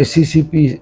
SCCP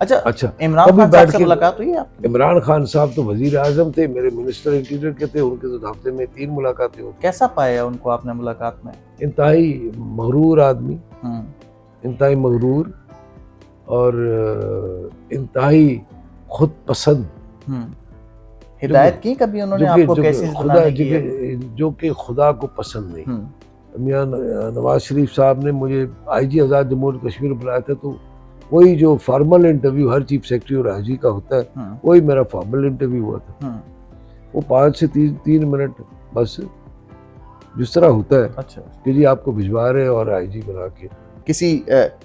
اچھا اچھا عمران کبھی خان صاحب بیٹھ سے کے ملاقات ہوئی ہے آپ کی؟ عمران خان صاحب تو وزیر اعظم تھے، میرے منسٹر انٹیریئر کے تھے، ان کے تو ہفتے میں 3 ملاقاتیں ہوتی. کیسا پایا ان کو آپ نے ملاقات میں؟ انتہائی مغرور آدمی، ہوں انتہائی مغرور اور انتہائی خود پسند، ہوں ہدایت کی کبھی انہوں نے جو آپ کہ کو جو کیسز کہ خدا بنانے کی؟ جو کہ خدا کو پسند نہیں. ہوں میاں نواز شریف صاحب نے مجھے آئی جی آزاد جمہوریہ کشمیر بلایا تھا، تو وہی جو فارمل انٹرویو ہر چیف سیکرٹری اور آئی جی کا ہوتا ہے، ہوں وہی میرا فارمل انٹرویو ہوا تھا. ہوں وہ 5 سے 3 منٹ بس جس طرح ہوتا ہے اچھا کہ جی آپ کو بھجوا رہے ہیں اور آئی جی بنا کے. کسی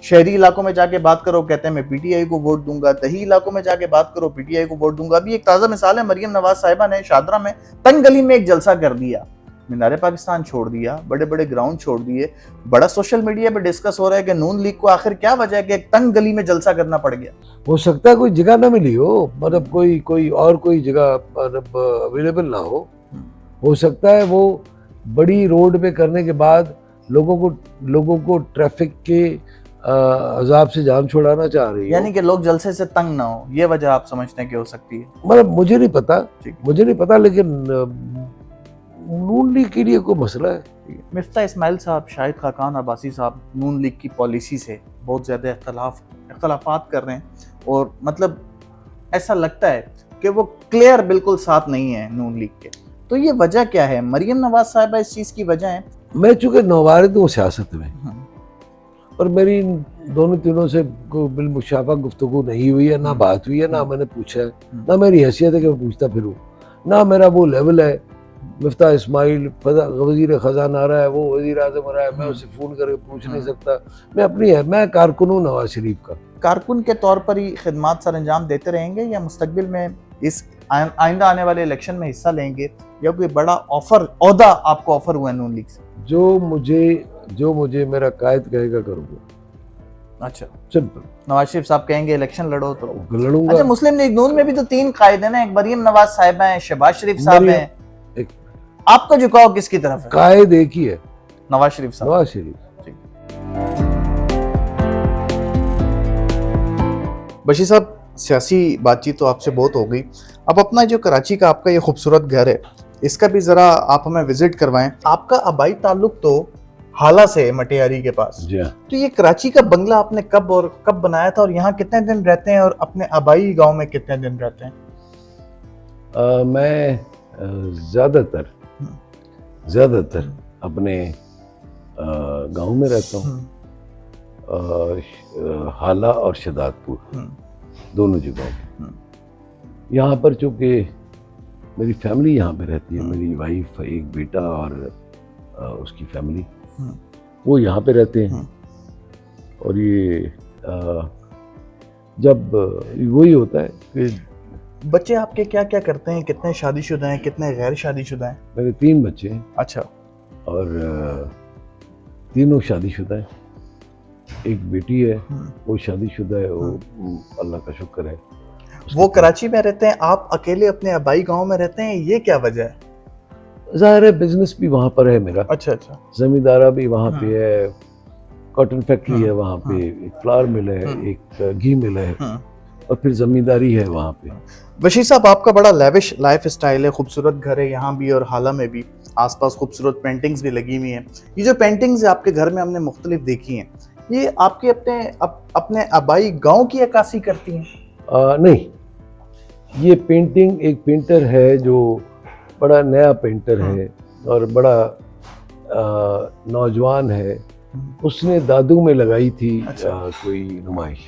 شہری علاقوں میں جا کے بات کرو کہتے ہیں میں پی ٹی آئی کو ووٹ دوں گا، دیہی علاقوں میں جا کے بات کرو پی ٹی آئی کو ووٹ دوں گا. ابھی ایک تازہ مثال ہے، مریم نواز صاحبہ نے شاہدرہ میں تنگ گلی میں ایک جلسہ کر دیا، مینار پاکستان چھوڑ دیا، بڑے بڑے گراؤنڈ چھوڑ دیے. بڑا سوشل میڈیا پہ ڈسکس ہو رہا ہے کہ نون لیگ کو آخر کیا وجہ ہے کہ ایک تنگ گلی میں جلسہ کرنا پڑ گیا. ہو سکتا ہے کوئی جگہ نہ ملی ہو، مطلب کوئی جگہ مطلب اویلیبل نہ ہو سکتا ہے وہ بڑی روڈ پہ کرنے کے بعد لوگوں کو ٹریفک کے عذاب سے جان چھڑانا چاہ رہی ہے. یعنی کہ لوگ جلسے سے تنگ نہ ہو، یہ وجہ آپ سمجھتے ہیں کہ ہو سکتی ہے؟ مطلب مجھے نہیں پتا لیکن نون لیگ کے لیے کوئی مسئلہ ہے. مفتاح اسماعیل صاحب، شاہد خاقان عباسی صاحب نون لیگ کی پالیسی سے بہت زیادہ اختلافات کر رہے ہیں، اور مطلب ایسا لگتا ہے کہ وہ کلیئر بالکل ساتھ نہیں ہے نون لیگ کے. تو یہ وجہ کیا ہے؟ مریم نواز صاحبہ اس چیز کی وجہ ہے؟ میں چونکہ نووارد ہوں سیاست میں، اور میری دونوں تینوں سے بالمشافہ گفتگو نہیں ہوئی ہے، نہ بات ہوئی ہے، نہ میں نے پوچھا ہے، نہ میری حیثیت ہے کہ میں پوچھتا پھروں، نہ میرا وہ لیول ہے. مفتاح اسماعیل وزیر خزانہ آ رہا ہے، وہ وزیر اعظم آ رہا ہے، میں اسے فون کر کے پوچھ نہیں سکتا. میں کارکن ہوں نواز شریف کا. کارکن کے طور پر ہی خدمات سر انجام دیتے رہیں گے، یا مستقبل میں اس آئندہ آنے والے الیکشن میں حصہ لیں گے، یا کوئی بڑا عہدہ آپ کو آفر ہوا ہے نون لیگ سے؟ جو مجھے میرا قائد کہے گا کروں گا. اچھا، سمپل. نواز شریف صاحب کہیں گے الیکشن لڑو تو لڑوں گا. اچھا، مسلم لیگ نون میں بھی تو 3 قائد ہیں نا، ایک مریم نواز صاحبہ ہیں، شہباز شریف صاحب ہیں. آپ کا جھکاؤ کس کی طرف ہے؟ قائد ایک ہی ہے، نواز شریف صاحب. نواز شریف. بشیر صاحب، سیاسی بات چیت تو آپ سے بہت ہو گئی، اب اپنا جو کراچی کا آپ کا یہ خوبصورت گھر ہے اس کا بھی ذرا آپ ہمیں وزٹ کروائیں. آپ کا آبائی تعلق تو حالہ سے ہے، مٹیاری کے پاس. جی ہاں. تو یہ کراچی کا بنگلہ آپ نے کب بنایا تھا، اور یہاں کتنے دن رہتے ہیں، اور اپنے آبائی گاؤں میں کتنے دن رہتے ہیں؟ میں زیادہ تر اپنے گاؤں میں رہتا ہوں، حالہ اور شداد پور دونوں جگہوں. یہاں پر چونکہ میری فیملی یہاں پہ رہتی ہے، میری وائف، ایک بیٹا اور اس کی فیملی، وہ یہاں پہ رہتے ہیں. اور یہ جب وہی ہوتا ہے کہ بچے آپ کے کیا کیا کرتے ہیں؟ کتنے شادی شدہ ہیں، کتنے غیر شادی شدہ ہیں؟ میرے 3 بچے ہیں. اچھا. اور تینوں شادی شدہ ہیں. ایک بیٹی ہے، وہ شادی شدہ ہے، وہ اللہ کا شکر ہے. وہ کراچی میں رہتے ہیں، آپ اکیلے اپنے آبائی گاؤں میں رہتے ہیں، یہ کیا وجہ ہے؟ ظاہر ہے بزنس بھی وہاں پر ہے میرا. اچھا اچھا. زمیندارہ بھی وہاں پہ ہے، کاٹن فیکٹری ہے وہاں پہ، ایک فلاور مل ہے، ایک گھی مل ہے، اور پھر زمینداری ہے وہاں پہ. بشیر صاحب، آپ کا بڑا لیوش لائف اسٹائل ہے، خوبصورت گھر ہے یہاں بھی اور حالہ میں بھی، آس پاس خوبصورت پینٹنگز بھی لگی ہوئی ہیں. یہ جو پینٹنگز آپ کے گھر میں ہم نے مختلف دیکھی ہیں، یہ آپ کے اپنے آبائی گاؤں کی عکاسی کرتی ہیں؟ نہیں، یہ پینٹنگ ایک پینٹر ہے جو بڑا نیا پینٹر ہے اور بڑا نوجوان ہے. اس نے دادو میں لگائی تھی کوئی نمائش،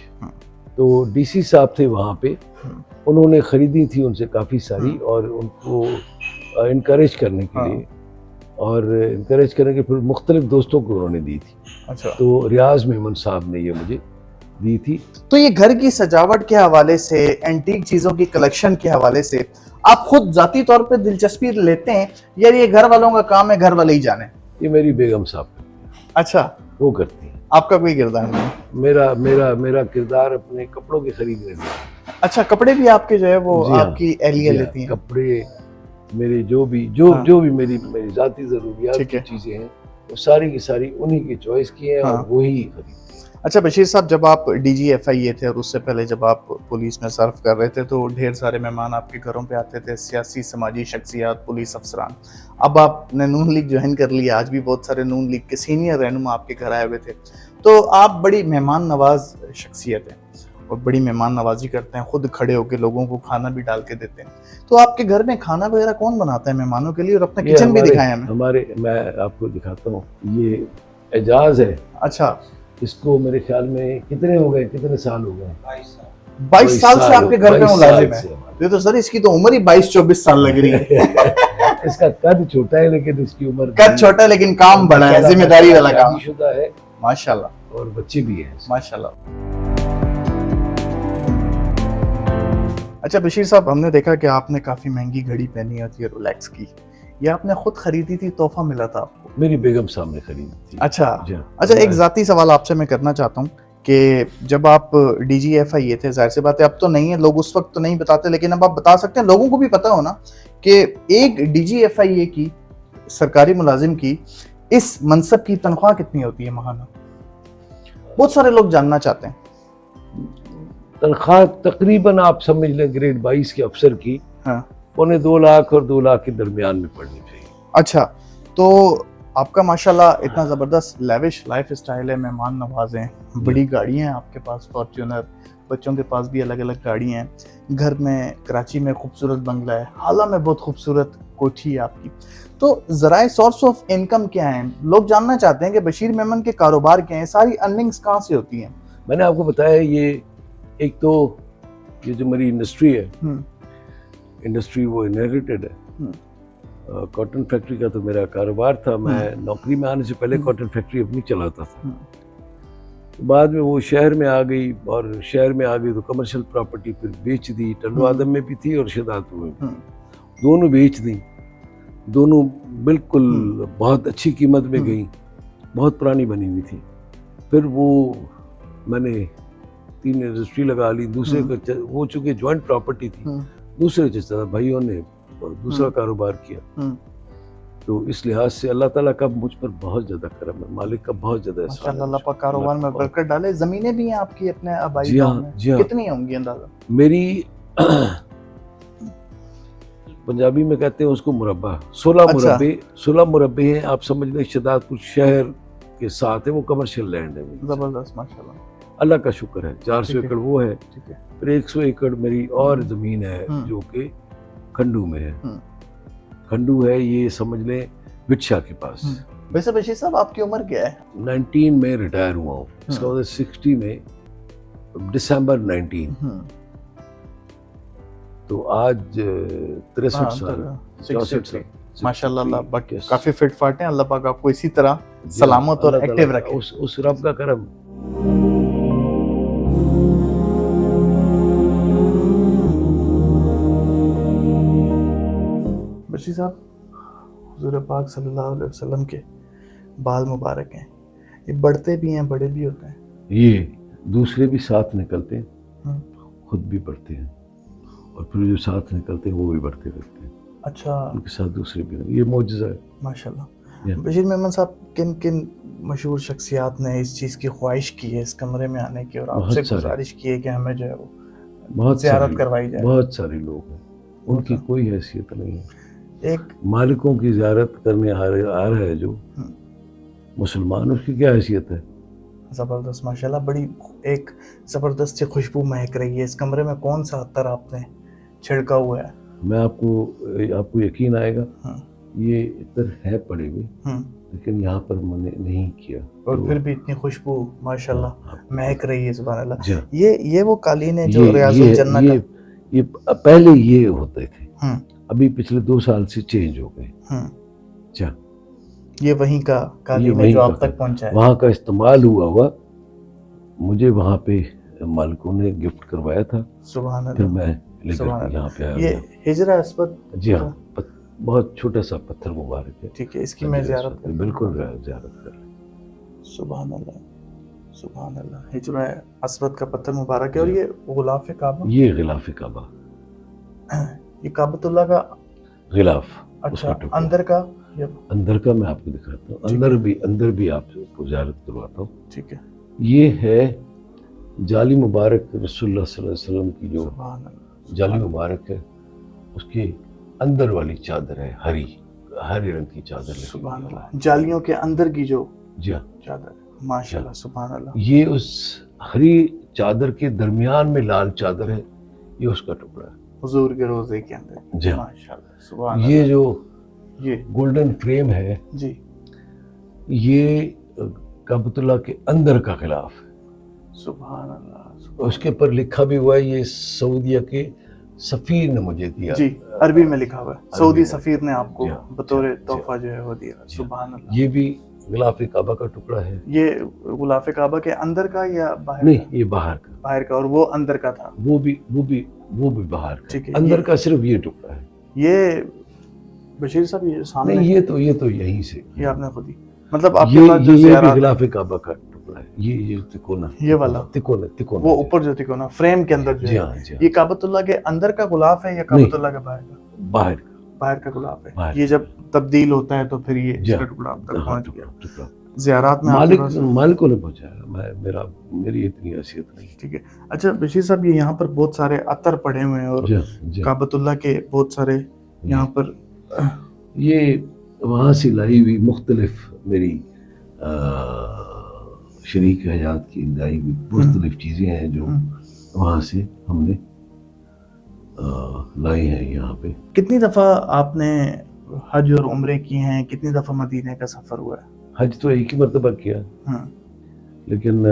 تو ڈی سی صاحب تھے وہاں پہ، انہوں نے خریدی تھی ان سے کافی ساری، اور ان کو انکریج کرنے کے لیے پھر مختلف دوستوں کو انہوں نے دی تھی. اچھا. تو ریاض میمن صاحب نے یہ مجھے دی تھی. تو یہ گھر کی سجاوٹ کے حوالے سے، اینٹیک چیزوں کی کلیکشن کے حوالے سے آپ خود ذاتی طور پہ دلچسپی لیتے ہیں، یا یہ گھر والوں کا کام ہے، گھر والے ہی جانے؟ یہ میری بیگم صاحب کرتی ہیں. اچھا. وہ کرتی ہیں. آپ کا کوئی کردار نہیں؟ میرا کردار اپنے کپڑوں کے خریدنے میں. اچھا، کپڑے بھی آپ کے جو ہے وہ آپ کی اہلیہ لیتی ہیں؟ کپڑے میرے جو بھی میری ذاتی ضروریات کی چیزیں ہیں، وہ ساری کی ساری انہی کی چوائس کی ہیں اور وہی خرید. اچھا بشیر صاحب، جب آپ DGFIA تھے اور اس سے پہلے جب آپ پولیس میں سرو کر رہے تھے تو ڈھیر سارے مہمان آپ کے گھروں پہ آتے تھے، سیاسی سماجی شخصیات، پولیس افسران. اب آپ نے نون لیگ جوائن کر لیا، آج بھی بہت سارے نون لیگ کے سینئر رہنما آپ کے گھر آئے ہوئے تھے، تو آپ بڑی مہمان نواز شخصیت ہیں اور بڑی مہمان نوازی کرتے ہیں، خود کھڑے ہو کے لوگوں کو کھانا بھی ڈال کے دیتے ہیں. تو آپ کے گھر میں کھانا وغیرہ کون بناتا ہے مہمانوں کے لیے؟ اور اپنا کچن بھی دکھائیں ہمیں. میں آپ کو دکھاتا ہوں، یہ اعجاز ہے. اچھا، اس کو میرے خیال میں کتنے ہو گئے، کتنے سال ہو گئے؟ 22 سال سے آپ کے گھر میں ملازم ہے. یہ تو سر اس کی تو عمر ہی 22-24 سال لگ رہی ہے. اس کا قد چھوٹا ہے لیکن اس کی عمر قد چھوٹا ہے لیکن کام بڑا ہے، ذمہ داری والا کام. شدہ ہے ماشاءاللہ، اور بچے بھی ہیں ماشاءاللہ. اچھا بشیر صاحب، ہم نے دیکھا کہ آپ نے کافی مہنگی گھڑی پہنی ہوتی ہے رولیکس کی، یہ آپ نے خود خریدی تھی، تحفہ ملا تھا آپ کو؟ میری بیگم صاحب نے خریدی تھی. اچھا ایک ذاتی سوال آپ سے میں کرنا چاہتا ہوں کہ جب آپ DGFIA تھے، ظاہر سی بات ہے اب تو نہیں ہے، لوگ اس وقت تو نہیں بتاتے، لیکن اب آپ بتا سکتے ہیں، لوگوں کو بھی پتا ہونا کہ ایک DGFIA کی سرکاری ملازم کی اس منصب کی تنخواہ کتنی ہوتی ہے ماہانہ؟ بہت سارے لوگ جاننا چاہتے ہیں. تنخواہ تقریباً آپ سمجھ لیں گریڈ 22 کے افسر کی 2.25 لاکھ اور 2 لاکھ کے درمیان میں پڑنی چاہیے. اچھا، تو آپ کا ماشاءاللہ اتنا زبردست لیوش لائف اسٹائل ہے، مہمان نواز ہیں، بڑی گاڑیاں ہیں آپ کے پاس، فارچونر، بچوں کے پاس بھی الگ الگ گاڑیاں ہیں، گھر میں کراچی میں خوبصورت بنگلہ ہے، حالہ میں بہت خوبصورت کوٹھی ہے آپ کی. تو ذرائع سورس آف انکم کیا ہیں؟ لوگ جاننا چاہتے ہیں کہ بشیر میمن کے کاروبار کیا ہیں، ساری ارننگز کہاں سے ہوتی ہیں؟ میں نے آپ کو بتایا، یہ ایک تو یہ جو میری انڈسٹری ہے، انڈسٹری وہ انہیریٹڈ ہے. کاٹن فیکٹری کا تو میرا کاروبار تھا، میں نوکری میں آنے سے پہلے کاٹن فیکٹری اپنی چلاتا تھا. بعد میں وہ شہر میں آ گئی، اور شہر میں آ گئی تو کمرشل پراپرٹی پھر بیچ دی. ٹنڈو آدم میں بھی تھی اور شہدادپور میں بھی، دونوں بیچ دی. دونوں بالکل بہت اچھی قیمت میں گئیں، بہت پرانی بنی ہوئی تھی. پھر وہ میں نے 3 انڈسٹری لگا لی. دوسرے کا وہ چونکہ جوائنٹ پراپرٹی تھی، دوسرے چچا بھائیوں نے دوسرا کاروبار کیا. تو اس لحاظ سے اللہ تعالیٰ کا مجھ پر بہت زیادہ کرم ہے، مالک کا بہت زیادہ احسان ہے. ماشاءاللہ، اللہ پاک کاروبار میں برکت ڈالے. زمینیں بھی ہیں آپ کی اپنے آبائی گاؤں میں؟ کتنی ہوں گی اندازہ؟ میری پنجابی میں کہتے ہیں اس کو مربع، 16 مربع ہیں. آپ سمجھ لیں شہدادپور شہر کے ساتھ ہے، وہ کمرشل لینڈ ہے. زبردست، ماشاءاللہ، اللہ کا شکر ہے. 400 ایکڑ وہ ہے، پھر 100 ایکڑ میری اور زمین ہے جو کہ کھنڈو میں ہے. کھنڈو ہے، یہ سمجھ لیں وٹشا کے پاس. ویسے بشیر صاحب آپ کی عمر کیا ہے؟ 19 میں ریٹائر ہوا ہوں. اس کا مطلب 60 میں دسمبر 19. تو آج 63 سال، 64 سال. ماشاءاللہ، اللہ باقی کافی فٹ فاٹ ہیں. اللہ پاک آپ کو اسی طرح سلامت اور ایکٹیو رکھے. اس رب کا کرم. بشیر صاحب، حضور پاک صلی اللہ علیہ وسلم کے بال مبارک ہیں، یہ بڑھتے بھی ہیں بڑے بھی ہوتے ہیں. یہ دوسرے بھی ساتھ نکلتے ہیں، خود بھی بڑھتے ہیں، اور پھر جو ساتھ نکلتے ہیں وہ بھی بڑھتے رہتے ہیں. اچھا، ان کے ساتھ دوسرے بھی. یہ معجزہ ہے ماشاءاللہ. بشیر میمن صاحب، کن کن مشہور شخصیات نے اس چیز کی خواہش کی ہے اس کمرے میں آنے کی، اور آپ سے گزارش کی ہے کہ ہمیں جو ہے وہ زیارت کروائی جائے؟ بہت سارے لوگ ہیں، ان کی کوئی حیثیت نہیں ہے. ایک مالکوں کی زیارت کرنے آ رہا ہے جو مسلمان، اس کی کیا حیثیت ہے؟ زبردست، ماشاءاللہ. بڑی ایک زبردست سی خوشبو مہک رہی ہے اس کمرے میں. کون سا عطر آپ نے چھڑکا ہوا ہے؟ میں آپ کو یقین آئے گا، یہ عطر ہے پڑے ہوئے، لیکن یہاں پر میں نے نہیں کیا، اور پھر بھی اتنی خوشبو ماشاءاللہ مہک رہی ہے. سبحان اللہ. یہ وہ قالین ہے جو ریاض الجنہ کا. یہ پہلے یہ ہوتے تھے، ابھی پچھلے 2 سال سے چینج ہو گئے. اچھا، یہ وہیں کا قالین ہے جو آپ تک پہنچا ہے؟ وہاں کا استعمال ہوا مجھے وہاں پہ مالکوں نے گفٹ کروایا تھا. سبحان اللہ. پھر میں لے کر یہاں پہ آیا. یہ ہجرہ اسود؟ جی ہاں، بہت چھوٹا سا پتھر مبارک ہے. ٹھیک ہے، اس کی میں زیارت کروں. بالکل زیارت کر. سبحان اللہ، سبحان اللہ. ہجرہ اسود کا پتھر مبارک ہے. اور یہ غلاف کعبہ؟ یہ غلاف کعبہ، یہ کعبۃ اللہ کا غلاف. اچھا، اندر کا؟ اندر کا میں آپ کو دکھاتا ہوں. اندر بھی آپ کو زیارت کرواتا ہوں. ٹھیک ہے. یہ ہے جالی مبارک رسول اللہ صلی اللہ علیہ وسلم کی جو سبحان اللہ، جالی مبارک ہے، اس کے اندر والی چادر ہے، ہری رنگ کی چادر لگی سبحان ہوئی ہے۔ اللہ، جالیوں کے اندر کی جو جی ہاں، چادر ہے، ماشاء اللہ، سبحان اللہ، یہ اس ہری چادر کے درمیان میں لال چادر ہے، یہ اس کا ٹکڑا ہے۔ حضور کے روزے کے اندر، جی ہاں، ماشاء اللہ، سبحان یہ اللہ، جو یہ گولڈن فریم ہے، جی یہ کعبۃ اللہ کے اندر کا غلاف ہے۔ سبحان اللہ، اس کے پر لکھا بھی ہوا ہے، یہ سعودیہ کے سفیر نے مجھے دیا، جی عربی میں لکھا ہوا ہے، سعودی میں۔ سفیر نے آپ کو جی ہاں، بطور جی ہاں، تحفہ جو ہے وہ دیا، جی ہاں۔ سبحان اللہ۔ یہ بھی غلاف کعبہ کا ٹکڑا ہے، یہ غلاف کعبہ کے اندر کا یا باہر کا؟ نہیں یہ باہر کا، باہر کا، اور وہ اندر کا تھا، وہ بھی باہر کا، ٹھیک ہے۔ اندر کا صرف یہ ٹکڑا ہے۔ یہ بشیر صاحب یہ سامنے نہیں یہ تو یہیں سے، یہ آپ نے خود ہی، مطلب آپ کے یہ پاس جو بھی زیارات، غلاف کعبہ کا ٹکڑا ہے، یہ تکونا، یہ والا؟ تکونا وہ اوپر جو تھی نا فریم کے اندر جو جی ہے، ہاں، جی ہاں، یہ کعبۃ اللہ کے اندر کا غلاف ہے یا کعبۃ اللہ کے باہر کا؟ باہر کا، باہر کا غلاف ہے۔ باہر یہ جب تبدیل ہوتا ہے تو پھر یہ اس جی کا ہاں، ٹکڑا آپ تک ہاں، پہنچ گیا۔ ٹکڑا زیارات میں آپ کے پاس، مالکوں نے پہنچایا، میری اتنی حیثیت نہیں۔ ٹھیک ہے۔ اچھا بشیر صاحب، یہ یہاں پر بہت سارے عطر پڑے ہوئے ہیں اور جی ہاں، جی ہاں، کعبۃ اللہ کے بہت سارے یہاں پر، یہ وہاں سے لائی ہوئی مختلف میری شریک حیات کی لائی ہوئی مختلف چیزیں ہیں جو وہاں سے ہم نے لائی ہیں یہاں پہ۔ کتنی دفعہ آپ نے حج اور عمرے کی ہیں؟ کتنی دفعہ مدینے کا سفر ہوا ہے؟ حج تو ایک ہی مرتبہ کیا، ہاں، لیکن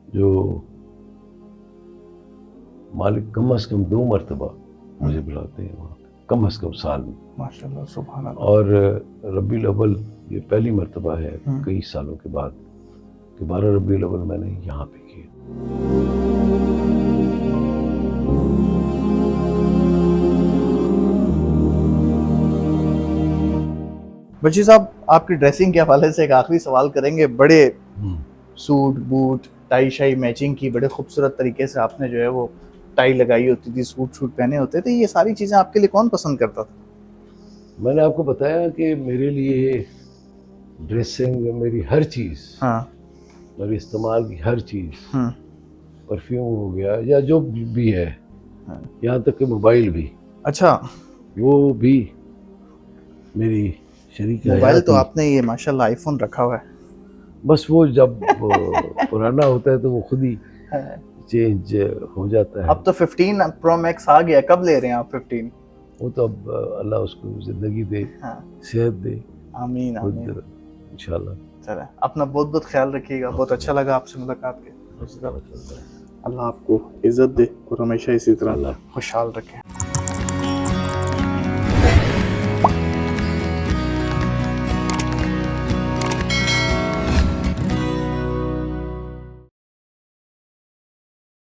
جو مالک کم از کم 2 مرتبہ مجھے بلاتے ہیں وہاں پہ، کم از کم سال میں، ماشاء اللہ، سبحان اللہ۔ اور ربیع الاول یہ پہلی مرتبہ ہے کئی سالوں کے بعد کہ 12 ربیع الاول میں نے یہاں پہ کیا۔ بشیر صاحب، آپ کی ڈریسنگ کے حوالے سے ایک آخری سوال کریں گے۔ بڑے سوٹ بوٹ ٹائی شائی میچنگ کی بڑے خوبصورت طریقے سے آپ نے جو ہے وہ ٹائی لگائی ہوتی تھی، سوٹ پہنے ہوتے تھے، یہ ساری چیزیں آپ کے لیے کون پسند کرتا تھا؟ میں نے آپ کو بتایا کہ میرے لیے ڈریسنگ، میری ہر چیز، ہاں، میری استعمال کی ہر چیز، ہاں، پرفیوم ہو گیا یا جو بھی ہے، یہاں تک کہ موبائل بھی، اچھا وہ بھی میری شریک موبائل تو حیات آپ نے یہ ماشاءاللہ آئی فون رکھا ہوا ہے۔ بس وہ جب پرانا ہوتا ہے تو وہ خود ہی چینج ہو جاتا ہے۔ اب تو 15 پرو میکس آ گیا، کب لے رہے ہیں آپ 15؟ وہ تو اب اللہ اس کو زندگی دے، ہاں، صحت دے، آمین خود آمین۔ انشاءاللہ۔ چلیں، اپنا بہت بہت خیال رکھیے گا، بہت اچھا لگا آپ سے ملاقات کے۔ اللہ آپ کو عزت دے اور ہمیشہ اسی طرح خوشحال رکھے۔